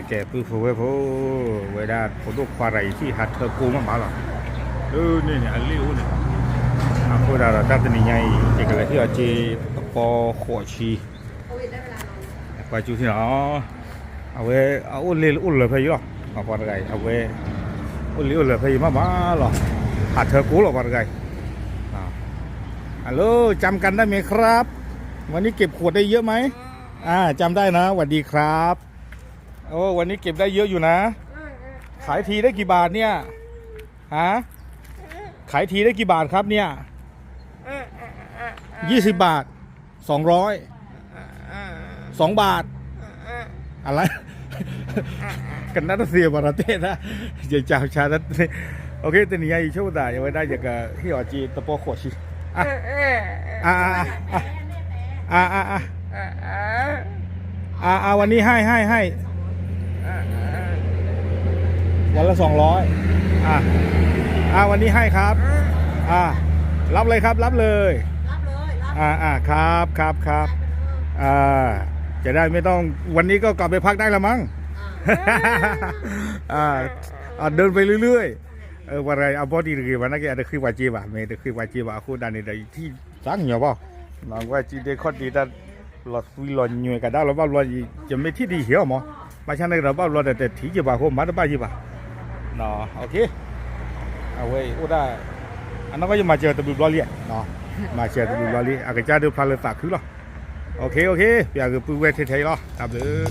แกปื้อฟูเว้ยพูเวลาผมต้องควาไรที่หัดเธอกูมาหรอเนี่ยอันเลี้ยวเนี่ยพูดอะไรตั้งแต่นี้ไงเด็กอะไรที่อาจีตะปอขวชีไปจูที่ไหนเอาไว้เอาอุ่นเลยพี่หรอเอาปอนไก่เอาไว้อุ่นเลยพี่มาหรอหัดเธอกูหรอปอนไก่ฮัลโหลจำกันได้ไหมครับวันนี้เก็บขวดได้เยอะไหมจำได้นะสวัสดีครับโอ้วันนี้เก็บได้เยอะอยู่นะขายทีได้กี่บาทเนี่ยฮะขายทีได้กี่บาทครับเนี่ย20 บาท200 2 บาทอะไรกันนัดเสียบาราเต้นะเจ้าชาติโอเคแต่นี่ไอ้โชว์ได้ยังไม่ได้จากที่อจีตะโปขวดชิวันนี้ให้วันละ200วันนี้ให้ครับรับเลยครับรับเลยครับจะได้ไม่ต้องวันนี้ก็กลับไปพักได้ละมั้งเดินไปเรื่อยๆวันไรเอาบอดี้หรือวันนั้นก็อาจจะคือวาจีบะเมย์จะคือวาจีบะคู่ดันในที่สั่งเหรอเปล่าน้องว่าจีเดคอดีดันหลอดวิลอนอยู่กันได้หรือว่าหลอดจะไม่ที่ดีเหี้ยมั้งไม่ใช่ในเราว่าหลอดแต่ที่จีบะคู่มาได้ป่ะจีบะเนาะโอเคเอาไว้อุด้าอันนั้นก็จะมาเจอตะบุบล้อเลี้ยเนาะมาเจอตะบุบล้อเลี้ยอาจจะเดือดพลันเลยฝากคือหรอโอเคอยากจะพูดเวทไทยหรอครับเลย